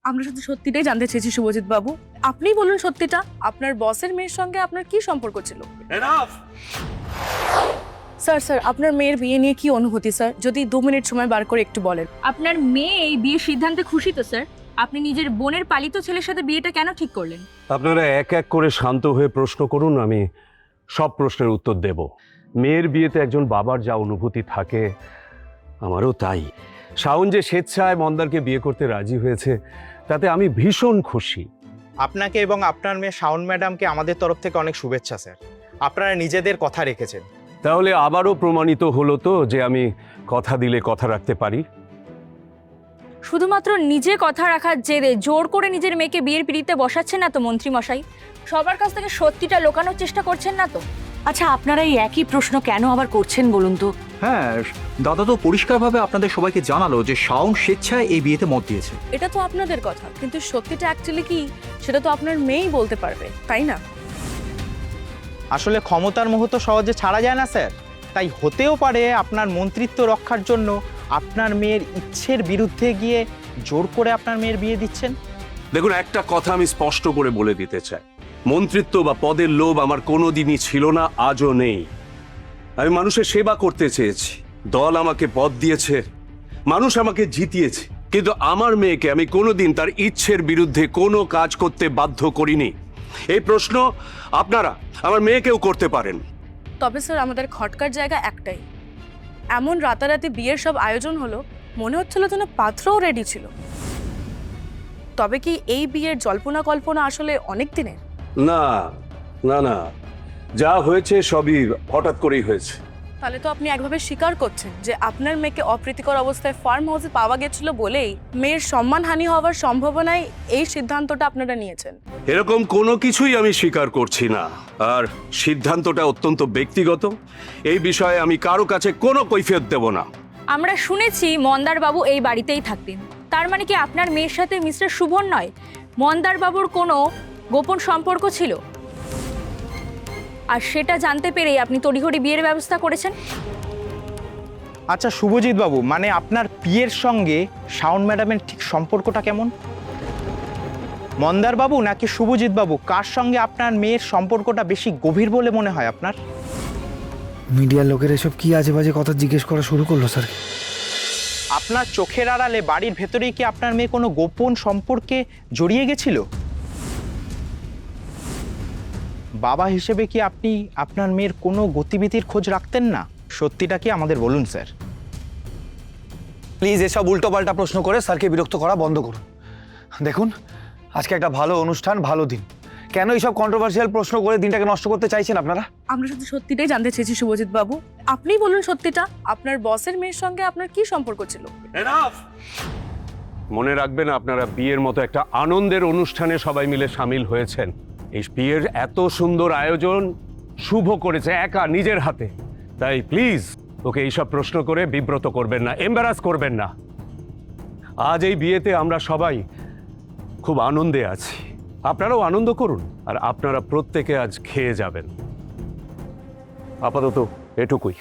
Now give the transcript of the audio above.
আমরা শুধু সত্যিটাই জানতে চেয়েছি শুভজিৎ বাবু। আপনিই বলুন সত্যিটা, আপনার বসের মেয়ের সঙ্গে আপনার কি সম্পর্ক ছিল? স্যার আপনার মেয়ের বিয়ে নিয়ে কি অনুভূতি স্যার? যদি 2 মিনিট সময় বার করে একটু বলেন। আপনার মেয়ে এই বিয়ের সিদ্ধান্তে খুশি তো স্যার? আপনি নিজের বোনের পালিত ছেলের সাথে বিয়েটা কেন ঠিক করলেন? আপনারা এক এক করে শান্ত হয়ে প্রশ্ন করুন, আমি সব প্রশ্নের উত্তর দেব। মেয়ের বিয়েতে একজন বাবার যা অনুভূতি থাকে আমারও তাই। শাওন যে স্বেচ্ছায় মন্দারকে বিয়ে করতে রাজি হয়েছে তাতে আমি ভীষণ খুশি। আপনাকে এবং আপনার মেয়ে শাওন ম্যাডামকে আমাদের তরফ থেকে অনেক শুভেচ্ছা স্যার। আপনারা নিজেদের কথা রেখেছেন। তাহলে আবারও প্রমাণিত হলো তো যে আমি কথা দিলে কথা রাখতে পারি। শুধুমাত্র নিজে কথা রাখার জেরে জোর করে নিজের মেয়েকে বিয়ের পিড়িতে বসাচ্ছেন না তো মন্ত্রী মশাই? সবার কাছ থেকে সত্যিটা লুকানোর চেষ্টা করছেন না তো? আচ্ছা, আপনারা এই একই প্রশ্ন কেন আবার করছেন বলুন তো? হ্যাঁ, দাদা তো পরিষ্কারভাবে আপনাদের সবাইকে জানালো যে শাওন স্বেচ্ছায় এই বিয়েতে মত দিয়েছে। এটা তো আপনাদের কথা, কিন্তু সত্যিটা অ্যাকচুয়ালি কি সেটা তো আপনার মেয়েই বলতে পারবে, তাই না? আসলে ক্ষমতার মোহ তো সহজে ছাড়া যায় না স্যার। তাই হতেও পারে আপনার মন্ত্রিত্ব রক্ষার জন্য আপনার মেয়ের ইচ্ছের বিরুদ্ধে গিয়ে জোর করে আপনার মেয়ের বিয়ে দিচ্ছেন। দেখুন, একটা কথা আমি স্পষ্ট করে বলে দিতে চাই, মন্ত্রিত্ব বা পদের লোভ আমার কোনোদিনই ছিল না, আজও নেই। আমি মানুষের সেবা করতে চেয়েছি, দল আমাকে পদ দিয়েছে, মানুষ আমাকে জিতিয়েছে, কিন্তু আমার মেয়েকে আমি কোনোদিন তার ইচ্ছের বিরুদ্ধে কোনো কাজ করতে বাধ্য করিনি। এই প্রশ্ন আপনারা আমার মেয়েকেও করতে পারেন। তবে স্যার আমাদের খটকার জায়গা একটাই, এমন রাতারাতি বিয়ের সব আয়োজন হলো, মনে হচ্ছিল যেন পাত্রও রেডি ছিল। তবে কি এই বিয়ের জল্পনা কল্পনা আসলে অনেক দিনের? না না না, যা হয়েছে সবই হঠাৎ করেই হয়েছে। তাহলে তো আপনি একভাবে স্বীকার করছেন যে আপনার মেয়েকে অপ্রীতিকর অবস্থায় ফার্ম হাউসে পাওয়া গেছিল বলেই মেয়ের সম্মানহানি হওয়ার সম্ভাবনায় এই সিদ্ধান্তটা আপনারা নিয়েছেন। এরকম কোনো কিছুই আমি স্বীকার করছি না, আর সিদ্ধান্তটা অত্যন্ত ব্যক্তিগত। এই বিষয়ে আমি কারো কাছে কোনো কৈফিয়ত দেব না। আমরা শুনেছি মন্দার বাবু এই বাড়িতেই থাকতেন, তার মানে কি আপনার মেয়ের সাথে মিস্টার শুভন নয়, মন্দার বাবুর কোনো গোপন সম্পর্ক ছিল? আর সেটা জানতে পেরেই আপনি তড়িঘড়ি বিয়ের ব্যবস্থা করেছেন? আচ্ছা শুভজিৎ বাবু, মানে আপনার বিয়ের সঙ্গে শাওন ম্যাডামের ঠিক সম্পর্কটা কেমন? মন্দার বাবু নাকি শুভজিৎ বাবু, কার সঙ্গে আপনার মেয়ের সম্পর্কটা বেশি গভীর বলে মনে হয় আপনার? মিডিয়ার লোকের এসব কি আজে বাজে কথা জিজ্ঞেস করা শুরু করলো স্যার? আপনার চোখের আড়ালে বাড়ির ভেতরেই কি আপনার মেয়ে কোনো গোপন সম্পর্কে জড়িয়ে গেছিল? বাবা হিসেবে কি আপনি আপনার মেয়ের কোনো গতিবিধির খোঁজ রাখতেন না? সত্যিটা কি আমাদের বলুন স্যার। প্লিজ এসব উল্টোপাল্টা প্রশ্ন করে স্যারকে বিরক্ত করা বন্ধ করুন। দেখুন, আজকে একটা ভালো অনুষ্ঠান, ভালো দিন, কেন এইসব কন্ট্রোভার্সিয়াল প্রশ্ন করে দিনটাকে নষ্ট করতে চাইছেন আপনারা? আমরা শুধু সত্যিটাই জানতে চেয়েছি শুভজিৎ বাবু। আপনিই বলুন সত্যিটা, আপনার বসের মেয়ের সঙ্গে আপনার কি সম্পর্ক ছিল? মনে রাখবেন, আপনারা বিয়ের মতো একটা আনন্দের অনুষ্ঠানে সবাই মিলে সামিল হয়েছেন। এই বিয়ের এত সুন্দর আয়োজন শুভ করেছে একা নিজের হাতে। তাই প্লিজ ওকে এইসব প্রশ্ন করে বিব্রত করবেন না, এম্বারাস করবেন না। আজ এই বিয়েতে আমরা সবাই খুব আনন্দে আছি, আপনারাও আনন্দ করুন, আর আপনারা প্রত্যেকে আজ খেয়ে যাবেন। আপাতত এটুকুই।